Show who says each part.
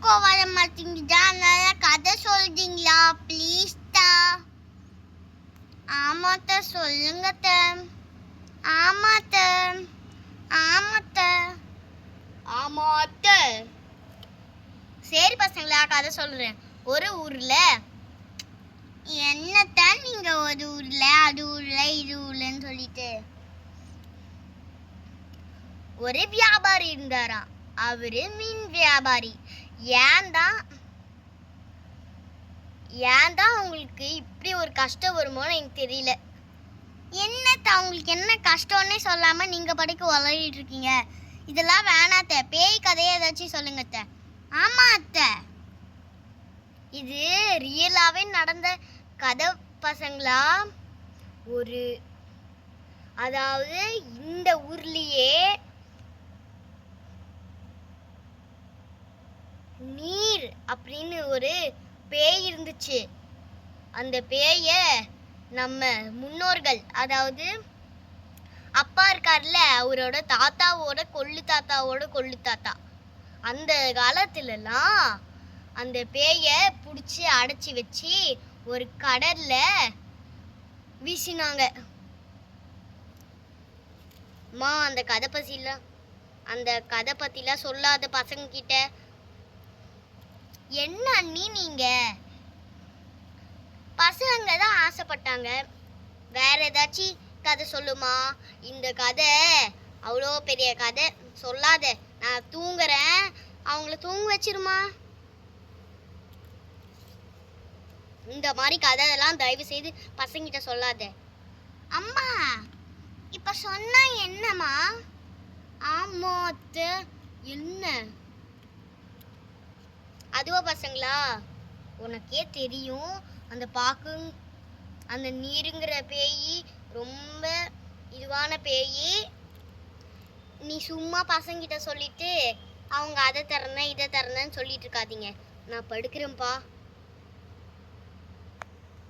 Speaker 1: தூக்கம் வர மாட்டேங்குதா? அதனால கதை சொல்றீங்களா ப்ளீஸ்டா? ஆமாத்த சொல்லுங்கத்த. ஆமாத்த ஆமாத்த ஆமாத்த. சரி பசங்களா கதை சொல்றேன். ஒரு ஊர்ல என்னத்தான் நீங்க ஒரு ஊர்ல அது ஊர்ல இது ஊர்லன்னு சொல்லிட்டு ஒரு வியாபாரி இருந்தாராம். அவரு மீன் வியாபாரி. ஏன் தான் உங்களுக்கு இப்படி ஒரு கஷ்டம் வருமோன்னு எனக்கு தெரியல. என்னத்த உங்களுக்கு என்ன கஷ்டம்னே சொல்லாம நீங்க படிக்க உளறிட்டு இருக்கீங்க. இதெல்லாம் வேணாத்த. பேய் கதையை ஏதாச்சும் சொல்லுங்க அத்தை. ஆமா அத்தை, இது ரியலாவே நடந்த கதை பசங்களா. அதாவது இந்த ஊர்லயே நீர் அப்படின்னு ஒரு பேய் இருந்துச்சு. அந்த பேய நம்ம முன்னோர்கள், அதாவது அப்பா இருக்கார்ல, அவரோட தாத்தாவோட கொள்ளு தாத்தா அந்த காலத்துலலாம் அந்த பேய பிடிச்சி அடைச்சி வச்சு ஒரு கடல்ல வீசினாங்க. அந்த கதை பத்திலாம் சொல்லாத பசங்க கிட்ட. என்ன அண்ணி நீங்க? பசங்க தான் ஆசைப்பட்டாங்க. வேற ஏதாச்சும் கதை சொல்லுமா? இந்த கதை அவ்வளோ பெரிய கதை சொல்லாத, நான் தூங்குறேன், அவங்கள தூங்க வச்சிருமா. இந்த மாதிரி கதையெல்லாம் தயவு செய்து பசங்கிட்ட சொல்லாத. அம்மா இப்ப சொன்னா என்னம்மா? ஆமா அத்தை. என்ன அதுவா பசங்களா, உனக்கே தெரியும் அந்த நீருங்கிற பேய் ரொம்ப இதுவான பேய். நீ சும்மா பசங்கிட்ட சொல்லிட்டு அவங்க அதை தரேன் இதை தரேன்னு சொல்லிட்டு இருக்காதீங்க. நான் படுக்கிறேன்ப்பா.